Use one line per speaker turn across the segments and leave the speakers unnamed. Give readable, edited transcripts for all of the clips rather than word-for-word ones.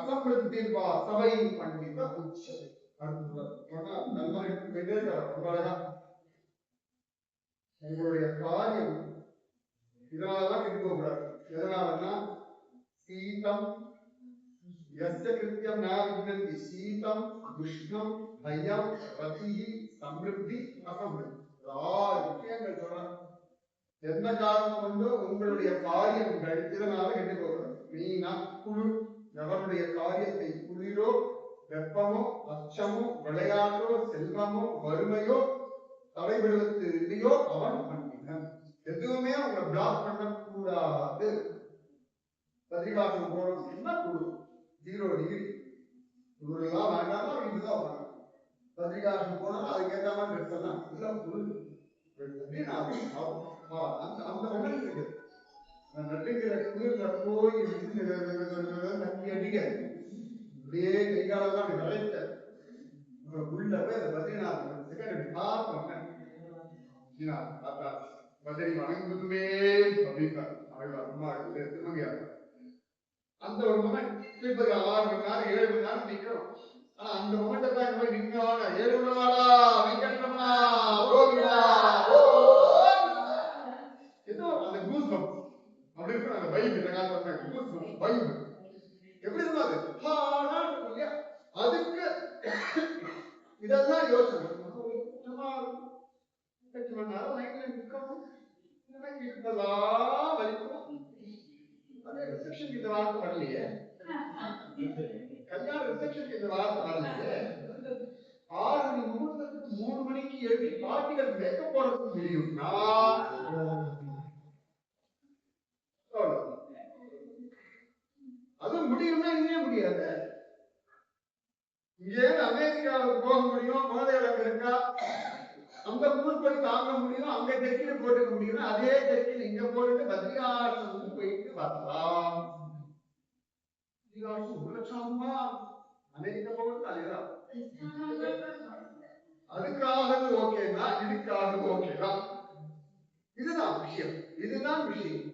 சம்ருத்திர்வா சபை பண்டித உச்சதே. நல்லா ரொம்ப அழகா உங்களுடைய காரியம் இதனாலதான் கெட்டு போகக்கூடாது. எதனாலன்னா சீதம் யஸ்ய கிருத்யம் ந விக்னந்தி சீதம் உஷ்ணம் பயம் ரதிஹி சம்ருத்தி அசம்ருத்தி. ஆறு விஷயங்கள் சொல்றாங்க. எந்த காரணம் கொண்டு உங்களுடைய காரியங்கள் இதனால கெட்டு போகிறது. மெயினா குளிர். எவனுடைய காரியத்தை குளிரோ வெப்பமோ அச்சமோ விளையாட்டோ செல்வமோ வறுமையோ தடைபடுவது இல்லையோ அவன் பண்ணினான். எதுவுமே அவங்களை பிளாக் பண்ணக்கூடாது. பத்ரிகாசம் போறோம் என்ன குளிர் 0 டிகிரி குளிரெல்லாம் வேண்டாமா வீட்டுதான் வரணும். பத்ரிகாசம் போனா அதுக்கேற்ற மாதிரி ட்ரெஸ் எல்லாம் எல்லாம் குளிர் அந்த மொமெண்ட் இருக்கு. நட்டுக்கிற குளிர்ல போய் தண்ணி அடிக்க அப்படியே கைகாலெல்லாம் விளைச்ச உள்ள போய் அந்த பத்ரிநாத் செகண்ட் பார்த்தோம். பத்ரி வணங்குதுமே அப்படின்றார் அம்மா திருமங்கையார். அந்த ஒரு மொமெண்ட் திருப்பதி 6 மணி நேரம் 7 மணி நேரம் நிக்கிறோம். ஆனா அந்த மொமெண்ட் தான் போய் நிற்கவாடா 7 மணி நேரம் வெங்கட்ரமணா கோவிந்தா ஏதோ அந்த கூஸ் பம்ப் அப்படி இருக்கும். அந்த வைப் இந்த காலத்துல கூஸ் பம்ப் வைப் எப்படி இருக்கும் அது இருக்கும் இல்லையா? அதுக்கு இதெல்லாம் யோசனை. சும்மா 8 மணி நேரம் லைன்ல நிற்கணும். இதெல்லாம் வலிக்கும். ரிசப்ஷனுக்கு இந்த வார்த்தை வரலையே. கல்யாண ரிசப்ஷனுக்கு இந்த வார்த்தை வரலையே. 6 மணி முகூர்த்தத்துக்கு 3 மணிக்கு எழுதி பாட்டிகள் மேக்கப் போறதுக்கு முடியும்னா அது முடியும்னா இங்கே முடியாது. இங்கே அமெரிக்காவுக்கு போக முடியும். குழந்தைகள் அங்க இருக்கா அந்த ஊர் போய் தாங்க முடியும். அங்க ஜெர்க்கில போட்டுக்க முடியும். அதே ஜெர்க்கில் இங்க போட்டுட்டு பத்ரிகாசம் போயிட்டு வரலாம். அமெரிக்கா போகிறது அதுதான். அதுக்காக ஓகேனா இதுக்காக ஓகேதான். இதுதான் விஷயம். இதுதான் விஷயம்.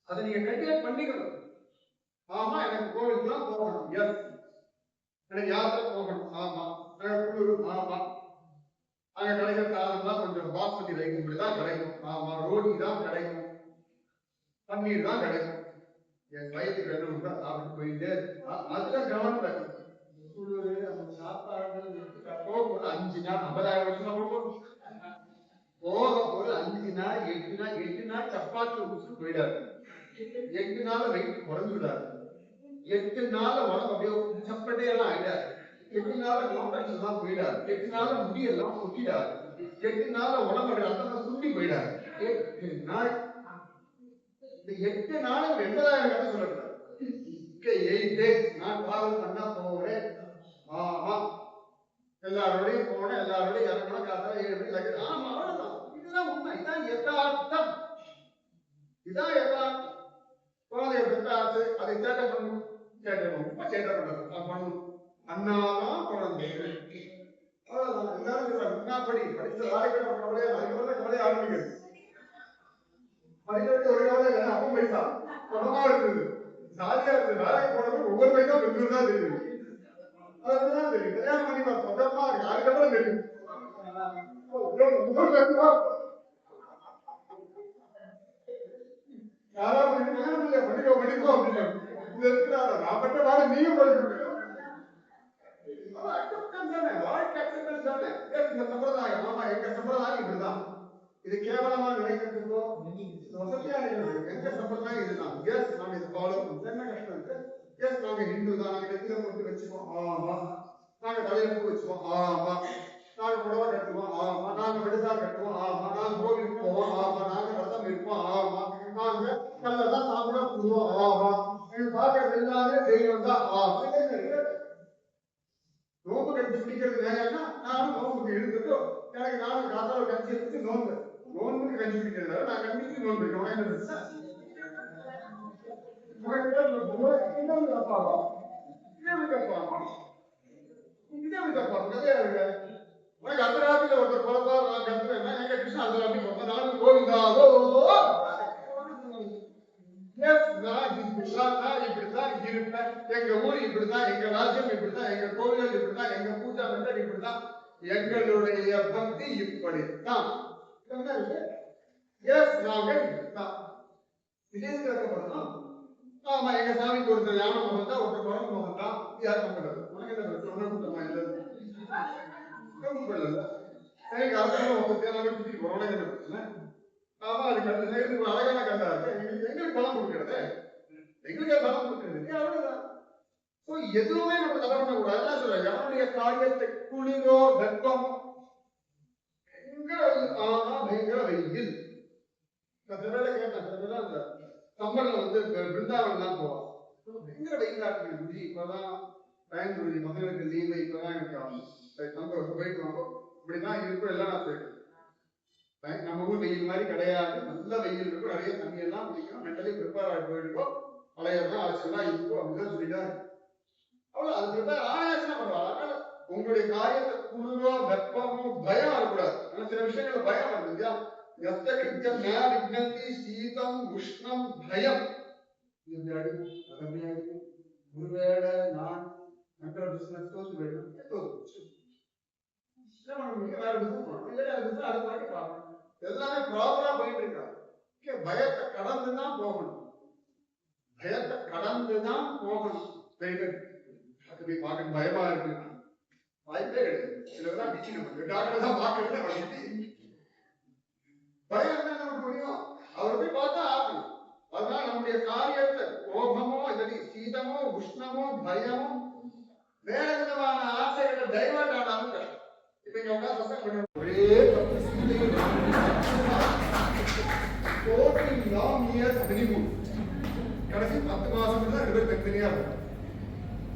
அதை நீங்க கண்டிப்பா பண்ணிக்கணும். ஆமா எனக்கு கோவிலுக்குலாம் போகணும். எஸ் எனக்கு யாத்திரை போகணும். ஆமா எனக்கு குளிரும். ஆமா அங்க கிடைக்கிற சாதம்லாம் கொஞ்சம் பாஸ்மதி ரைஸ் இப்படிதான் கிடைக்கும். ஆமா ரோட்டி தான் கிடைக்கும். பன்னீர் தான் கிடைக்கும். என் வயதுக்கு 2 முட்டை சாப்பிட்டு போயிட்டே அதுல கவனம் வைக்கணும். குளிர் அந்த சாப்பாடு போகும்போது 5 நாள் 50,000 வருஷமா போகும். போக போது 5 நாள் 8 நாள் சப்பாத்தி உச்சு போயிடாது. 8 நாள் வெயிட் குறைஞ்சு விடாது. 8 நாள் உடம்பு அப்படியே சப்பட்டையெல்லாம் ஆயிடாது. 8 நாள் காம்பெக்ஸ் எல்லாம் போயிடாது. 8 நாள் முடியெல்லாம் கொட்டிடாது. 8 நாள் உடம்பு ரத்தம் சுண்டி போயிடாது. 8 நாள் இந்த 8 நாள் 80,000 கதை சொல்லக்கூடாது. 8 days நான் டிராவல் பண்ணா போறேன். ஆமா எல்லாரோடையும் போனேன். எல்லாரோடையும் இறங்கணும். காத்தால 7 மணி. ஆமா அவ்வளவுதான். இதுதான் உண்மை. இதான் யதார்த்தம். இதான் யதார்த்தம். குழந்தைய பெற்றாச்சு அதை சேட்டை பண்ணணும். சேட்டை ரொம்ப சேட்டை பண்ணணும். அண்ணாதான் குழந்தைகள். அவ்வளவுதான். எல்லாரும் முன்னாடி படிச்ச வேலைக்கு கவலையே அதுக்கப்புறம் கவலையை ஆரம்பிக்கிறது. படிக்கிறதுக்கு ஒரு கவலை இல்லை. அப்ப பைசா பணமா இருந்தது. ஜாலியா இருந்தது. வேலைக்கு போனது ஒவ்வொரு பைசா பெருசு தான் தெரியுது. அதுதான் தெரியும். கல்யாணம் பண்ணி சொந்தமா இருக்கு. அதுக்கப்புறம் தெரியும். யாராவது பண்ணிக்கோ பண்ணிக்கோ அப்படின்னு இருக்கிறாரா? நான் பட்ட வேலை நீயும் படிக்கணும். சம்பிரதாயம். ஆமா எங்க சம்பிரதாயம் இப்படிதான். இது கேவலமா நினைக்கிறதுக்கோ வசதியா நினைக்கிறது. எங்க சம்பிரதாயம் இதுதான். எஸ் நாங்க இது ஃபாலோ பண்ணுவோம். என்ன கஷ்டம் இருக்கு? எஸ் நாங்க ஹிந்து தான். நாங்க நெத்தில போட்டு வச்சுப்போம். ஆமா நாங்க தலையில பூ வச்சுப்போம். ஆமா நாங்க புடவை கட்டுவோம். ஆமா நாங்க விடுதா கட்டுவோம். ஆமா நாங்க கோவிலுக்கு போவோம். ஆமா நாங்க விரதம் இருப்போம். ஆமா நாங்க கல்லதான் சாப்பிட போடுவோம். ஆமா எங்க பாக்கிறது எல்லாமே தெய்வம் தான். நோம்பு கஞ்சி குடிக்கிறது வேலைன்னா நானும் நோம்புக்கு இருந்துட்டு எனக்கு நானும் காத்தால கஞ்சி எடுத்துட்டு நோன்புக்கு கஞ்சி குடிக்கிறது நான் கஞ்சிக்கு நோன்பு உனக்கு அந்த ராத்திரில ஒருத்தர் பிறப்பார். நான் கத்துறேன்னா எங்க கிருஷ்ணன் அந்த ராத்திரி பிறப்பேன். நானும் கோவிந்தாவோ நான் இப்படித்தான் இருப்பேன். எங்க ஊர் இப்படிதான், எங்க ராஜ்யம் இப்படிதான், எங்க கோவில் இப்படிதான், எங்க பூஜா மெத்தட் இப்படிதான், எங்களுடைய பக்தி இப்படித்தான். நாங்கள் இப்படித்தான். விஜயத்துக்கு வைக்கப்படணும். ஆமா, எங்க சாமிக்கு ஒருத்தர் யானை முகம் தான், ஒருத்தர் குரங்கு முகம் தான். யார் நம்புறது? உனக்கு என்ன சொன்ன கூட்டமா இல்லை எனக்கு அரசாங்கம் ஒப்பத்தியாலும் சுத்திட்டு போறோம். உனக்கு என்ன பிரச்சனை? ஆமா, அதுக்கு அடுத்த சைடுக்கு அழகான கண்டா இருக்கு. எங்களுக்கு பலம் கொடுக்கறது, எங்களுக்கு பலம் கொடுக்கறது அவ்வளவுதான். எதுவுமே நம்ம தடை பண்ணக்கூடாது. என்ன சொல்ற, எவனுடைய காரியத்தை குளிரோ வெப்பம் பயங்கர வெயில். சில வேலை கேட்டேன், சில வேலை அந்த சம்மர்ல வந்து பிருந்தாவன் தான் போவான். பயங்கர வெயிலா இருக்கு குருஜி, இப்பதான் பயன் குருஜி மகனுக்கு லீவு, இப்பதான் எனக்கு சந்தோஷம் போயிட்டு வாங்க, இப்படிதான் இருக்கும் எல்லாம் நான் போயிட்டு. நம்ம ஊர் வெயில் மாதிரி கிடையாது, நல்ல வெயில் இருக்கும், நிறைய தண்ணி எல்லாம் குடிக்கணும், மென்டலி ப்ரிப்பேர் ஆகி போயிருக்கோம், அலையெல்லாம் அழைச்செல்லாம் இருக்கும் அப்படிதான் சொல்லிட்டாரு. அவ்வளவு அது ப்ரிப்பேர் ஆயாச்சுன்னா பரவாயில்ல. உங்களுடைய காரியத்தை குளிரோ வெப்பமோ பயம் வரக்கூடாது. ஆனா சில விஷயங்கள்ல பயம் வருது இல்லையா? சீதம் உஷ்ணம் பயம். ஒருவேளை நான் பிசினஸ் தோத்து போயிடும், எல்லாமே ப்ராப்பரா போயிட்டு இருக்கா. பயத்தை கடந்துதான் போகணும், பயத்தை கடந்துதான் போகணும். பார்க்க பயமா இருக்கு, வாய்ப்பே கிடையாது. சிலதான் டாக்டர் தான் பார்க்கறது, பயம் என்ன நமக்கு முடியும்? அவரை போய் பார்த்தா ஆகணும். அதனால நம்முடைய காரியத்தை கோபமோ இல்லாட்டி சீதமோ உஷ்ணமோ பயமோ வேற விதமான ஆசைகளை டைவர்ட் ஆனாலும் கஷ்டம். இப்ப இங்க உட்காந்து சசம் பண்ண ஒரே 14 long years honeymoon. கடைசி 10 மாசம் தான் ரெண்டு பேரும் தனித்தனியா இருக்கும்.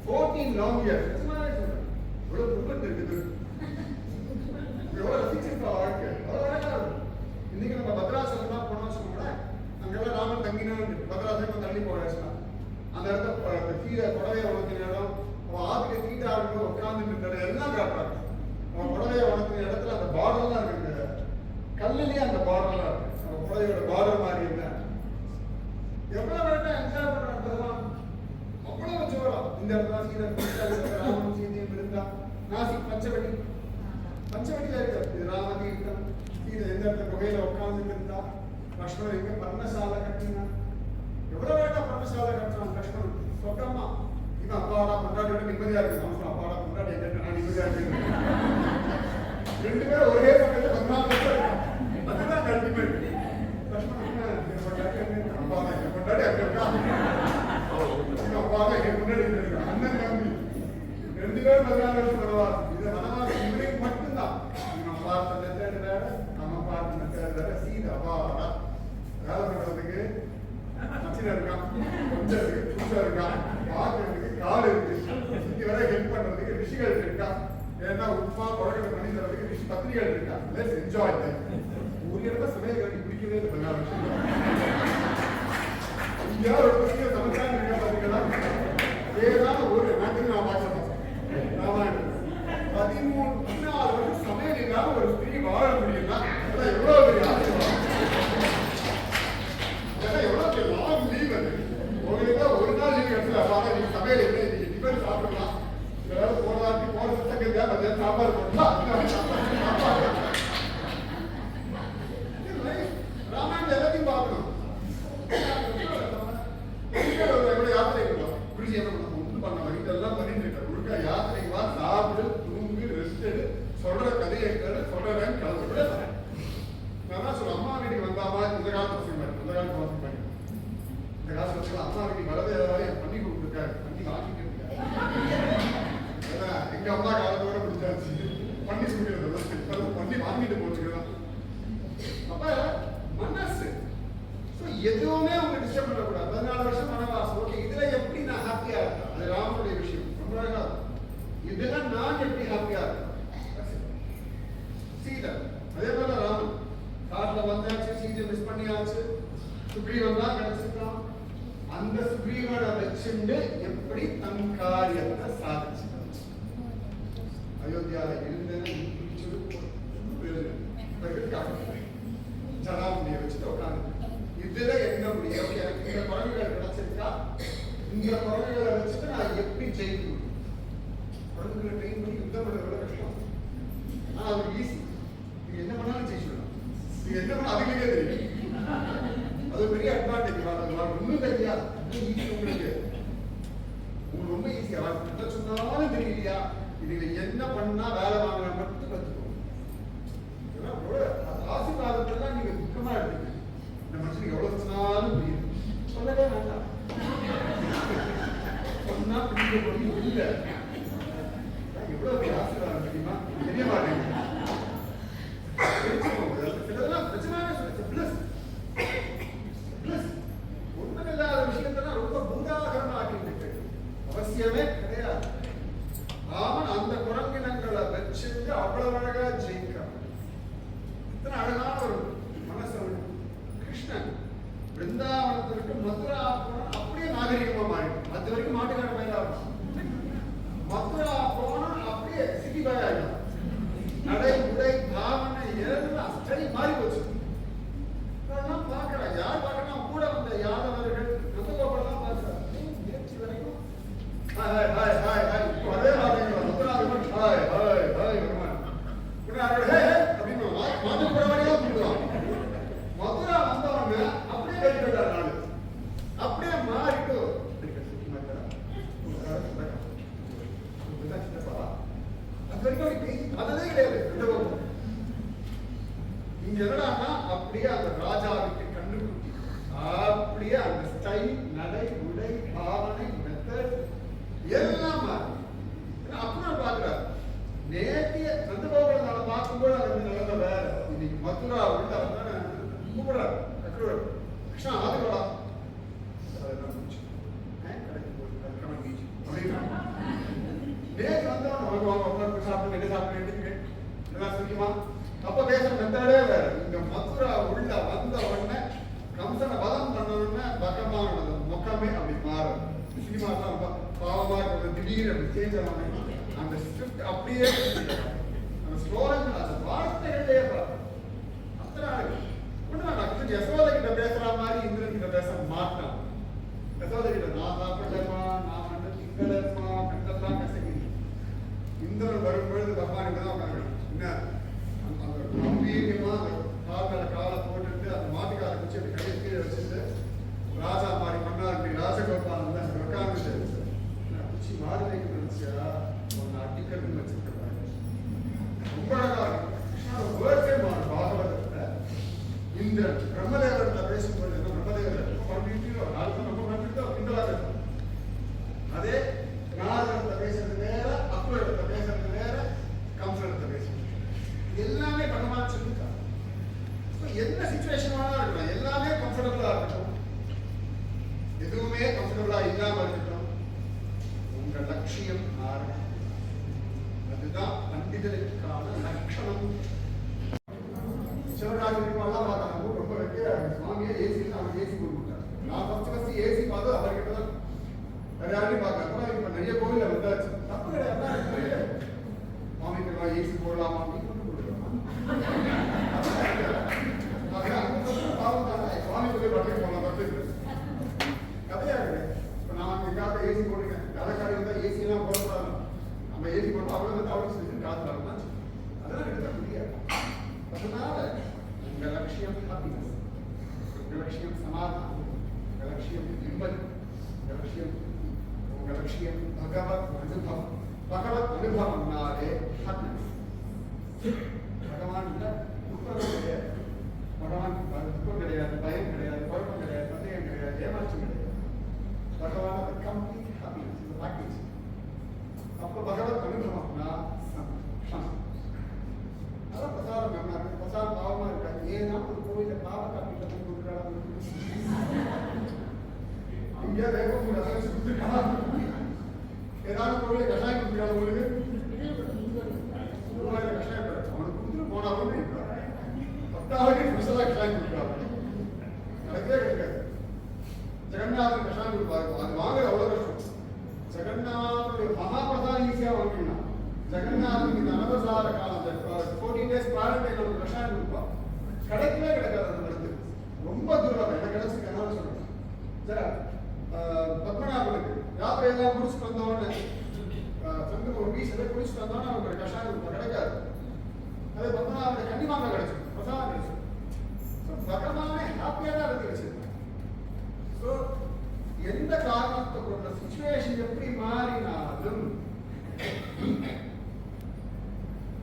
14 long years. இவ்வளவு குடும்பம் இருக்குது, எவ்வளவு ரசிச்சிருக்கா வாழ்க்கை. இன்னைக்கு நம்ம பத்ராசனம் தான் போனோம் சொன்னோம்னா, அங்கெல்லாம் நானும் தங்கினோம். பத்ராசனம் தள்ளி போயாச்சுன்னா அந்த இடத்த கீழே புடவைய உணர்த்தின இடம், அவன் ஆத்துக்கு தீட்டா ஆடும்போது உட்கார்ந்து இருந்த எல்லாம் காட்டுறாங்க. அவன் புடவைய உணர்த்தின இடத்துல அந்த பார்டர்லாம் இருக்கு, கல்லுலயே அந்த பார்டர்லாம் இருக்கு. நம்ம புடவையோட பார்டர் மாதிரி இல்லை. எவ்வளவு வேணா என்ஜாய் பண்றான், அவ்வளவு ஜோரம். இந்த இடத்துல ராமன் சீதையும் இருந்தா. நாசிக் பஞ்சவட்டியில இருக்கு, இது ராமதீர்த்தம். சீதை எந்த இடத்துல குகையில உட்கார்ந்து இருந்தா. லக்ஷ்மணன் எங்க பர்ணசாலை கட்டினா, எவ்வளவு வேணா பர்ணசாலை கட்டுறான் லக்ஷ்மணன். சொக்கம்மா இவன் அப்பாடா கொண்டாடியோட நிம்மதியா இருக்கு. அவன் அப்பாடா கொண்டாடி எங்க நான் நிம்மதியா இருக்கு. ரெண்டு பேரும் ஒரே சமயத்துல 14 வருஷம் இருக்கான். அதுதான் அல்டிமேட். லக்ஷ்மணன் அப்பாடா எங்க கொண்டாடி அங்க இருக்கான், அப்பாடா எங்க கொண்டாடி இருக்கான். அண்ணன் தம்பி ரெண்டு பேரும் 14 வருஷம் வனவாசம். இது வனவாசம் இவனுக்கு மட்டும்தான். இவன் பார்த்த மெத்தேடு வேற, நம்ம பார்த்த மெத்தேடு வேற. சீதை அப்பாடா வேலை பண்றதுக்கு மச்சினா இருக்கான், கொஞ்சம் இருக்கு, புதுசா இருக்கான், பார்க்கறதுக்கு கால் இருக்கு, சுத்தி வர ஹெல்ப் பண்றதுக்கு ரிஷிகள் இருக்கா. ஏன்னா உப்புமா குழந்தை பண்ணி தரதுக்கு ரிஷி பத்திரிகள் இருக்கா. Let's enjoy that. ஒரு இடத்துல சமையல் கட்டி பிடிக்கவே இல்லை. 14 வருஷம் இந்தியா ஒரு பசங்க சமைச்சாங்க இருக்கா பாத்தீங்களா? ஏதாவது ஒரு நாட்டுக்கு நான் பார்க்கலாம். 13-14 வருஷம் சமையல் இல்லாம ஒரு ஸ்திரீ வாழ முடியும்னா எவ்வளவு பெரிய ஆசீர்வாதம். எவ்வளவு பெரிய லாங் லீவ் அது. உங்களுக்கு ஒரு நாள் லீவ் கிடைச்சா நீங்க சமையல் இல்லை, நீங்க டிஃபன் சாப்பிடலாம். ஏதாவது போராட்டி போற சத்தங்க மத்தியானம் சாம்பார் போடலாம். ராமாயணம் எல்லாத்தையும் பார்க்கணும். யாத்திரை குருஜி என்ன பண்ண ஒன்றும் பண்ண இதெல்லாம் பண்ணிட்டு இருக்காரு. ஒழுங்கா யாத்திரைக்கு வா, சாப்பிடு, தூங்கு, ரெஸ்ட் எடு, சொல்ற கதையை கேளு, சொல்றேன் கிளம்பு. நான் தான் சொல்றேன், அம்மா வீட்டுக்கு வந்தாமா இந்த காலத்து பசங்க, அந்த காலத்து பசங்க இந்த காலத்து பசங்க அம்மா வீட்டுக்கு வரதே எல்லாரையும் பண்ணி கொடுத்துருக்காரு, பண்ணி வாங்கிட்டு இருக்காரு. ஏன்னா எங்க அம்மா காலத்தோட பிடிச்சாச்சு, பண்ணி சொல்லிடுறது, பண்ணி வாங்கிட்டு போச்சுக்கலாம். அப்ப மனசு எதுவுமே அவங்க டிஸ்டர்ப் பண்ணக்கூடாது. 14 வருஷம் வனவாசம். ஓகே, இதுல எப்படி நான் ஹாப்பியா இருக்கேன், அது ராமனுடைய விஷயம், ரொம்ப அழகா. இதுல நான் எப்படி ஹாப்பியா இருக்கேன். சீதை அதே போல ராமன் காட்டுல வந்தாச்சு, சீதை மிஸ் பண்ணியாச்சு, சுக்ரீவன் தான் கிடைச்சிருக்கான். அந்த சுக்ரீவனை வச்சுண்டு எப்படி தன் காரியத்தை சாதிச்சு அயோத்தியால இருந்தேன்னு ஜடாமுடியை வச்சுட்டு உட்காந்து இதுல என்ன முடியும். எனக்கு இந்த குரங்குகள் கிடைச்சிருக்கா, இந்த குரங்குகளை வச்சுட்டு நான் ஜெயிக்கணும். குழந்தைகளை ட்ரெயின் பண்ணி யுத்தம் பண்ண எவ்வளவு கஷ்டம். ஆனா அது ஈஸி. நீங்க என்ன பண்ணாலும் ஜெயிச்சுடலாம். நீங்க என்ன பண்ண அதுக்கே தெரியும். அது பெரிய அட்வான்டேஜ். ஒன்றும் தெரியாது, உங்களுக்கு ரொம்ப ஈஸியா என்ன சொன்னாலும் தெரியலையா, இதுல என்ன பண்ணா வேலை வாங்கலாம் மட்டும் கத்துக்கணும். ஆசீர்வாதத்தெல்லாம் நீங்க துக்கமா எடுத்துக்க. இந்த மனுஷனுக்கு எவ்வளவு சொன்னாலும் புரியுது, சொல்லவே வேண்டாம். சொன்னா புரிஞ்ச முடியும் இல்ல. எவ்வளவு ஆசீர்வாதம் தெரியுமா, தெரிய மாட்டேங்க. ஒண்ணுமில்லாத விஷயத்தான் ரொம்ப பூதாகரமா ஆக்கிட்டு அவசியமே கிடையாது. அவன் அந்த குரங்கினங்களை வச்சிருந்து அவ்வளவு அழகா ஜெயிக்கிறான். இத்தனை அழகான ஒரு மனசு. கிருஷ்ணன் பிருந்தாவனத்திற்கு மதுரா போன அப்படியே நாகரிகமா மாறிடும். அது வரைக்கும் மாட்டுக்கார பயிலா இருக்கும். மதுரா போன அப்படியே சிட்டி பாய் ஆகிடும். நடை உடை பாவனை எல்லாம் ஸ்டைல் மாறி போச்சு. பார்க்கலாம், யார் பார்க்கலாம், கூட வந்த யாதவர்கள் நந்தகோபாலாம் பார்க்கிறார். நேற்று வரைக்கும் ஹாய் ஹாய் ஹாய் ஹாய் அதே மாதிரி மதுரா ஹாய் ஹாய் ஹாய் அப்படின்னு மாட்டு புறவரையா கூப்பிடுவான். மதுரா வந்தவங்க அப்படியே வெளியிட்டார். நாடு அப்படியே மாறிட்டு அது வரைக்கும் அதே கிடையாது. இங்க என்னடான்னா அப்படியே அந்த ராஜாவுக்கு கண்டுபிடிச்சி அப்படியே அந்த ஸ்டைல், நடை, உடை, பாவனை, மெத்தட் எல்லாம் மாறி. அப்புறம் பாக்குறாரு நேத்திய நந்தகோபால பார்க்கும்போது அது நிலைமை வேற. இன்னைக்கு மதுரா உள்ள கூப்பிடுறாரு, கிருஷ்ணா ஆதுகளா நேற்று வந்தவன் சாப்பிட்டு சாப்பிட்டு எல்லாம் சொல்லிக்குமா. அப்ப பேசுற மெத்தடே வேற. இங்க மதுரா உள்ள வந்த உடனே கம்சனை வதம் பண்ணணும்னா பகவானோட முகமே அப்படி மாறும். சினிமா தான் பாவமா இருக்கிறது திடீர் அப்படி சேஞ்ச் ஆகணும். அந்த ஸ்கிரிப்ட் அப்படியே அந்த ஸ்லோகங்கள் அந்த வார்த்தைகளே அத்தனை ஒண்ணு யசோதை கிட்ட பேசுற மாதிரி இந்திரன் கிட்ட பேச மாட்டான். யசோதை கிட்ட நான் சாப்பிடமா, நான் வந்து திங்களமா கண்டெல்லாம் கசக்கிறேன். இந்திரன் வரும்பொழுது பகவானுக்கு தான் உட்காந்து என்ன அந்த கம்பீரியமா அந்த கால்களை காலை போட்டுட்டு அந்த மாட்டுக்காரை வச்சு அந்த கையை கீழே வச்சுட்டு ராஜா மாதிரி பண்ணாரு. ராஜகோபால் வந்து உட்காந்து குச்சி மாடு வைக்க நினைச்சா ஒன்னு அடிக்கிறதுன்னு வச்சிருக்கிறாங்க. ரொம்ப அழகா இருக்கு. வேர்டே மாறு பாகவதத்துல இந்திரன் பிரம்மதேவர்கிட்ட பேசும்போது பிரம்மதேவர் பண்ணிட்டு நாலு ரொம்ப பண்ணிட்டு கிண்டலா பேசும். அதே நாரதத்தை பேசுறது வேற, அக்குரத்தை பேசுறது வேற, கம்சனத்தை பேசுறது எல்லாமே பகவான் சொல்லிருக்காங்க. என்ன சிச்சுவேஷன் இருக்கட்டும், எல்லாமே கம்ஃபர்டபுளா இருக்கட்டும், எதுவுமே கம்ஃபர்டபுளா இல்லாம இருக்கட்டும், உங்க லட்சியம் ஆரம்பம். அதுதான் பண்டிதருக்கான லட்சணம். சிவராஜெல்லாம் பார்த்தாங்க ரொம்ப வெட்டியா சுவாமியே ஏசி அவங்க ஏசி கொடுத்தாங்க. நான் ஃபர்ஸ்ட் ஏசி பார்த்து அவர்கிட்ட தான் வேற யாரையும் பார்க்க. அப்புறம் இப்ப நிறைய கோவில வந்தாச்சு. தப்பு கிடையாது. சுவாமிக்கு ஏசி போடலாமா அப்படின்னு சுவாமி போய் பட்டை போலாம் தப்பு கதையா இருக்கு. இப்ப நான் எங்காவது ஏசி போட்டுருக்கேன், கடைக்காரி வந்தா ஏசி எல்லாம் போடக்கூடாது. நம்ம ஏசி போட்டு அவங்க வந்து அவளுக்கு செஞ்சு காத்துலாம் அதெல்லாம் எடுக்க முடியாது. அதனால உங்க லட்சியம் ஹாப்பினஸ், உங்க லட்சியம் சமாதானம், உங்க லட்சியம் நிம்மதி, உங்க லட்சியம் பகவத் அனுபவம். பகவத் அனுபவம்னாலே ஹாப்பினஸ். பகவான் துக்கம் கிடையாது, பகவான் துக்கம் கிடையாது, பயம் கிடையாது, குழப்பம் கிடையாது, சந்தேகம் கிடையாது, ஏமாற்றம் கிடையாது. பகவான் கம்ப்ளீட் ஹாப்பினஸ் இந்த பேக்கேஜ். அப்போ பகவத் அனுபவம்னா அதான் பிரசாதம் நல்லா இருக்கு. பிரசாதம் பாவமா இருக்காது. ஏன்னா ஒரு கோவில பாவ காப்பீட்டு கொடுக்குறாங்க. இங்க வேகம் ஏதாவது கோவில கஷாயம் கொடுக்குறாங்க. உங்களுக்கு கஷாயம் அவனுக்கு கொடுத்துட்டு போனாலும் பத்தாவது ஸ்பெஷலா கஷாயம் கொடுக்குறாங்க. நடக்கவே கிடைக்காது. ஜெகநாதன் கஷாயம் கொடுப்பாரு. அது வாங்குறது அவ்வளவு கஷ்டம். ஜெகநாதனுடைய மகாபிரசாதம் ஈஸியா வாங்கினா ஜெகநாதனுக்கு இந்த அனவசார காலம் 14 days குவாரண்டைன் ஒரு கஷாயம் கொடுப்பான். கிடைக்கவே கிடைக்காது. அந்த மருந்து ரொம்ப தூரம் எனக்கு கிடைச்சிருக்கேன் சொல்றேன். பத்மநாபனுக்கு யாத்திரை எல்லாம் குடிச்சுட்டு வந்தோன்னு ஃப்ரெண்டு ஒரு பீஸ் எல்லாம் குடிச்சுட்டு வந்தோன்னு அவனுக்கு ஒரு கஷாயம் கிடைக்காது. அது பார்த்தோம்னா அவனுக்கு கன்னிமாங்க கிடைச்சிடும், பிரசாதம் கிடைச்சிடும். பகவானே ஹாப்பியாக தான் இருக்கு வச்சிருக்கேன். ஸோ எந்த காரணத்தை கொண்ட சிச்சுவேஷன் எப்படி மாறினாலும்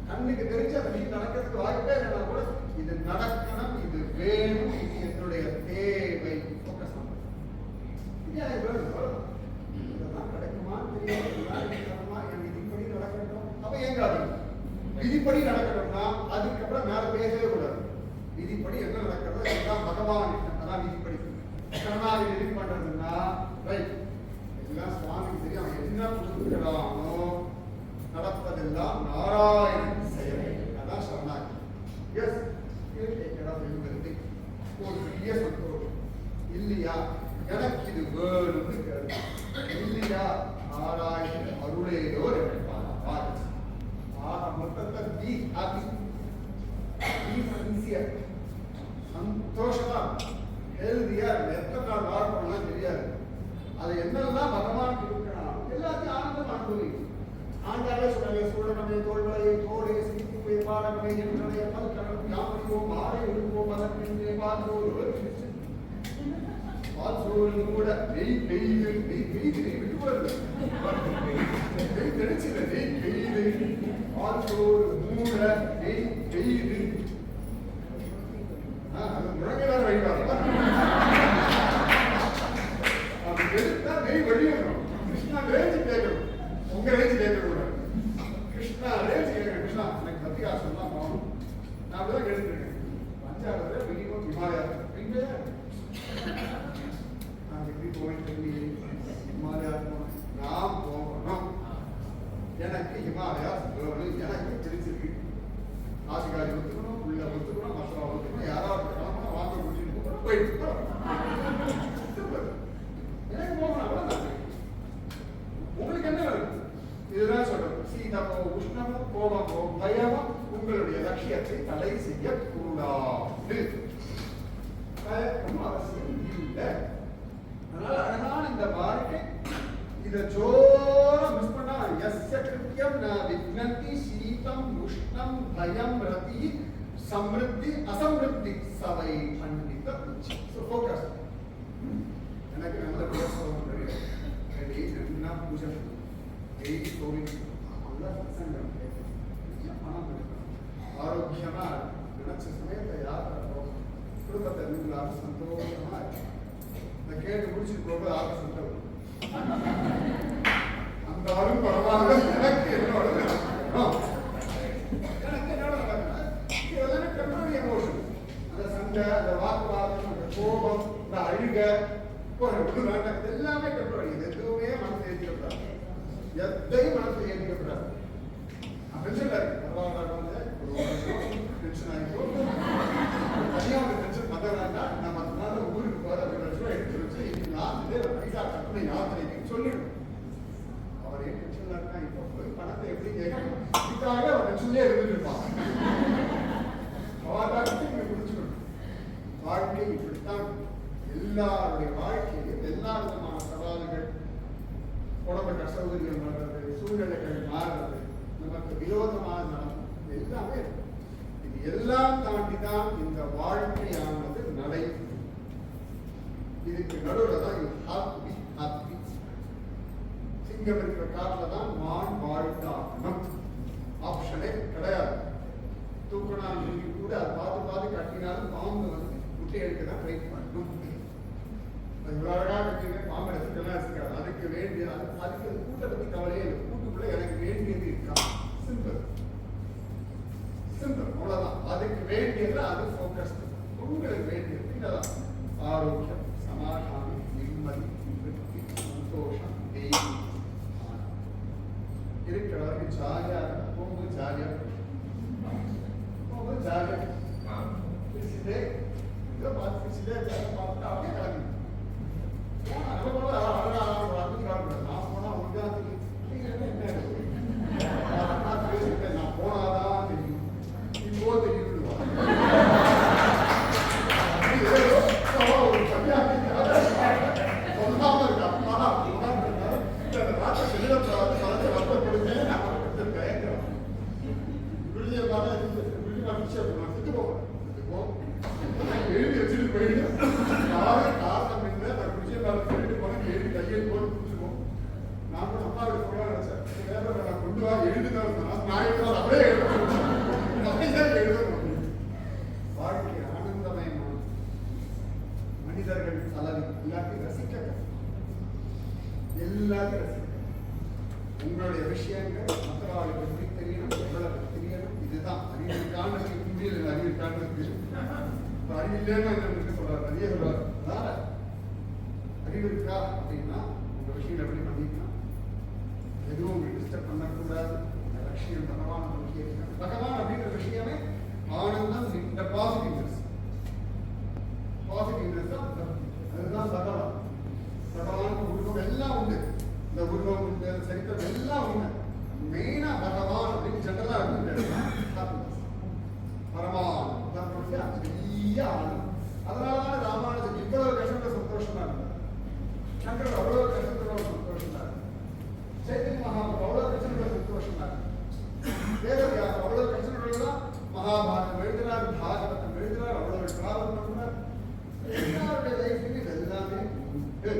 கண்ணுக்கு தெரிஞ்ச விஷயம் நடக்கிறதுக்கு வாய்ப்பே இல்லைன்னா கூட இது நடக்கணும், இது வேணும், இது என்னுடைய தேவை. இதெல்லாம் கிடைக்குமான்னு தெரியாது. என் விதிப்படி நடக்கட்டும். அப்ப ஏங்க விதிப்படி நடக்கணும்னா அதுக்கப்புறம் மேல பேசவே கூடாது. விதிப்படி என்ன நடக்கிறதோ எல்லாம் பகவான் அதான் விதிப்படி. கருணாவில் எது பண்றதுன்னா ரைட் எல்லாம் சுவாமிக்கு தெரியும். அவன் என்ன கொடுக்கிறானோ நடப்பதெல்லாம் நாராயணன் செயல். அதான் சரணாகி. எஸ் ஒரு பெரிய சந்தோஷம் இல்லையா? எனக்கு இது வேணும்னு இல்லையா? நாராயண அருளையோ மொத்தத்தை பி ஹாப்பி, சந்தோஷமா ஹெல்தியா எத்தனை நாள் வாழ்க்கணும் தெரியாது. அது என்னெல்லாம் பகவான் கொடுக்கிறான் எல்லாத்தையும் ஆனந்தம் அனுபவிக்கும். ஆண்டாலே சொன்னாலே சூழனமே தோல்வளையை தோலை சிரிப்பு பாடமே என்றே பல்கணம் யாமையோம் ஆடை ஒழுங்குவோம் அதற்கு பார்த்தோடு பால்சோறு கூட நெய் பெய்து நெய் பெய்து நெய் விடுவது நெய் தெரிச்சுல நெய் பெய்து பால்சோறு மூட நெய் பெய்து அது முழங்கதான் வைப்பாங்க. அப்படி எடுத்தா நெய் வழியணும். கிருஷ்ணா ரேஞ்சு கேட்கணும், உங்க ரேஞ்சு கேட்க கூடாது. கிருஷ்ணா ரேஞ்சு கேட்கணும். கிருஷ்ணா எனக்கு பத்திரிகாசம் தான் போகணும். நான் அப்படிதான் கேட்டுருக்கேன். பஞ்சாபத்துல மினிமம் ஹிமாலயா நான் போகணும். எனக்கு ஹிமாலயா எனக்கு பிடிச்சிருக்கு. ஆசிகாரி ஒத்துக்கணும், உள்ள ஒத்துக்கணும், மசாலா ஒத்துக்கணும், யாராவது கிளம்பணும், வாங்க கூட்டிட்டு போயிட்டு எனக்கு போகணும். உங்களுக்கு என்ன வேணும்? இதுதான் சொல்றது. சீதமோ உஷ்ணமோ கோபமோ பயமோ உங்களுடைய லட்சியத்தை தடை செய்யக்கூடாது. தயக்கம் அவசியம் இல்லை. அதனால அழகான இந்த வாழ்க்கை இதை ஜோர மிஸ் பண்ணா யஸ்ய கிருத்யம் ந விக்னந்தி சீதம் உஷ்ணம் பயம் ரதி சம்ருத்தி அசம்ருத்தி சவை பண்டித உச்சி. So focus. எனக்கு நல்ல பேசவும் தெரியும். நல்லா பூஜை டெய்லி கோவில் நல்லா சத்சங்கம் பணம் கொடுக்கணும். ஆரோக்கியமா நினைச்ச சமயத்தை யாத்திரை போகணும். குடும்பத்தை நீங்களாக சந்தோஷமா இந்த கேட்டு முடிச்சுட்டு போகும்போது ஆக சொல்றது அந்த ஆளும் பரவாயில்ல. எனக்கு என்னோட டெம்பரரி எமோஷன். அந்த சண்டை, அந்த வாக்குவாதம், அந்த கோபம், இந்த அழுக எல்லாமே டெம்பரரி. எதுவுமே மனசு ஏற்றிக்கப்படாது. எதையும் மனசு ஏற்றிக்கப்படாது. டென்ஷன் இருக்கு பரவாயில்ல. ஒரு டென்ஷன் ஆகிக்கும் தனியாக ஒரு டென்ஷன் மதம்னா நம்ம அதனால ஊருக்கு போகிற எடுத்து வச்சு இன்னைக்கு நான் பைசா கட்டணை யாத்திரைக்கு சொல்லிடும். அவர் ஏன் டென்ஷன்ல இருக்கா? இப்போ போய் பணத்தை எப்படி கேட்கணும்? இதுக்காக அவர் டென்ஷன்லேயே இருந்துட்டு இருப்பான். அவர்தான் இங்க புரிஞ்சுக்கணும். வாழ்க்கை இப்படித்தான். எல்லாருடைய வாழ்க்கையில் எல்லா விதமான சவால்கள், உடம்புக்கு அசௌகரியம் வர்றது, சூழ்நிலைகள் மாறுறது, நமக்கு விரோதமாக நடக்கும், எல்லாமே இது எல்லாம் தாண்டிதான் இந்த வாழ்க்கையானது நடை. இதுக்கு நடுவில் தான் ஹாப்பி ஹாப்பி. சிங்கம் இருக்கிற காட்டில் தான் மான் வாழ்ந்தாகணும். ஆப்ஷனே கிடையாது. தூக்கணான் கூட அதை பார்த்து பார்த்து கட்டினாலும் பாம்பு வந்து முட்டை எடுக்க தான் ட்ரை பண்ணணும். இவ்வளோ அழகாக கட்டிங்க, பாம்பு எடுத்துக்கலாம் இருக்காது. அதுக்கு வேண்டிய அதுக்கு கூட்டை பற்றி கவலையே இல்லை. கூட்டுக்குள்ள எனக்கு வேண்டியது இருக்கா? சிம்பிள் சிம்பிள், அவ்வளோதான். அதுக்கு வேண்டியது அது ஃபோக்கஸ். உங்களுக்கு வேண்டியது இதுதான். ஆரோக்கியம், சமாதானம், நிம்மதி, திருப்தி, சந்தோஷம், தெய்வம் இருக்கிற வரைக்கும் ஜாலியாக போகும்போது ஜாலியாக போகும்போது ஜாலியாக பிரிச்சுட்டே இதை பார்த்து பிரிச்சுட்டே பார்த்துட்டு அப்படியே கிளம்பி நான் போனா உட்காந்து நான் போனாதான் தெரியும், இப்போ தெரியும். சொல்லாம இருக்கா உங்களுடைய விஷயங்கள் மற்றவர்களுக்கு எப்படி தெரியணும், எவ்வளவு தெரியணும், இதுதான் அறிவிற்கான இந்தியில் அறிவிற்கான அறிவில்லைன்னு என்ன சொல்றாரு, நிறைய சொல்றாரு. அதனால அறிவு இருக்கா அப்படின்னா உங்க விஷயம் எப்படி பண்ணிக்கலாம், எதுவும் உங்களுக்கு டிஸ்டர்ப் பண்ணக்கூடாது. லட்சியம் பகவான் நோக்கி இருக்கிறது. பகவான் அப்படின்ற விஷயமே ஆனந்தம், இந்த பாசிட்டிவ்னஸ் தான் அதுதான் பகவான். பகவானுக்கு உருவம் எல்லாம் உண்டு, இந்த உருவம் உண்டு, சரித்திரம் எல்லாம் உண்டு. மெயினா பகவான் அப்படின்னு ஜெனரலா இருக்கு பரமானந்தம், பெரிய ஆனந்தம். அதனாலதான் ராமானுஜன் இவ்வளவு கஷ்டத்துல சந்தோஷமா இருந்தார். சங்கரர் அவ்வளவு கஷ்டத்துல சந்தோஷமா இருந்தார். சைத்தன்ய மகாபுரம் அவ்வளவு கஷ்டத்துல சந்தோஷமா இருந்தார். வேதவியாசர் அவ்வளவு கஷ்டத்துல மகாபாரதம் எழுதினார், பாகவதம் எழுதினார், அவ்வளவு டிராவல் பண்ணார். எல்லாருடைய லைஃப்லயும் இது எல்லாமே உண்டு.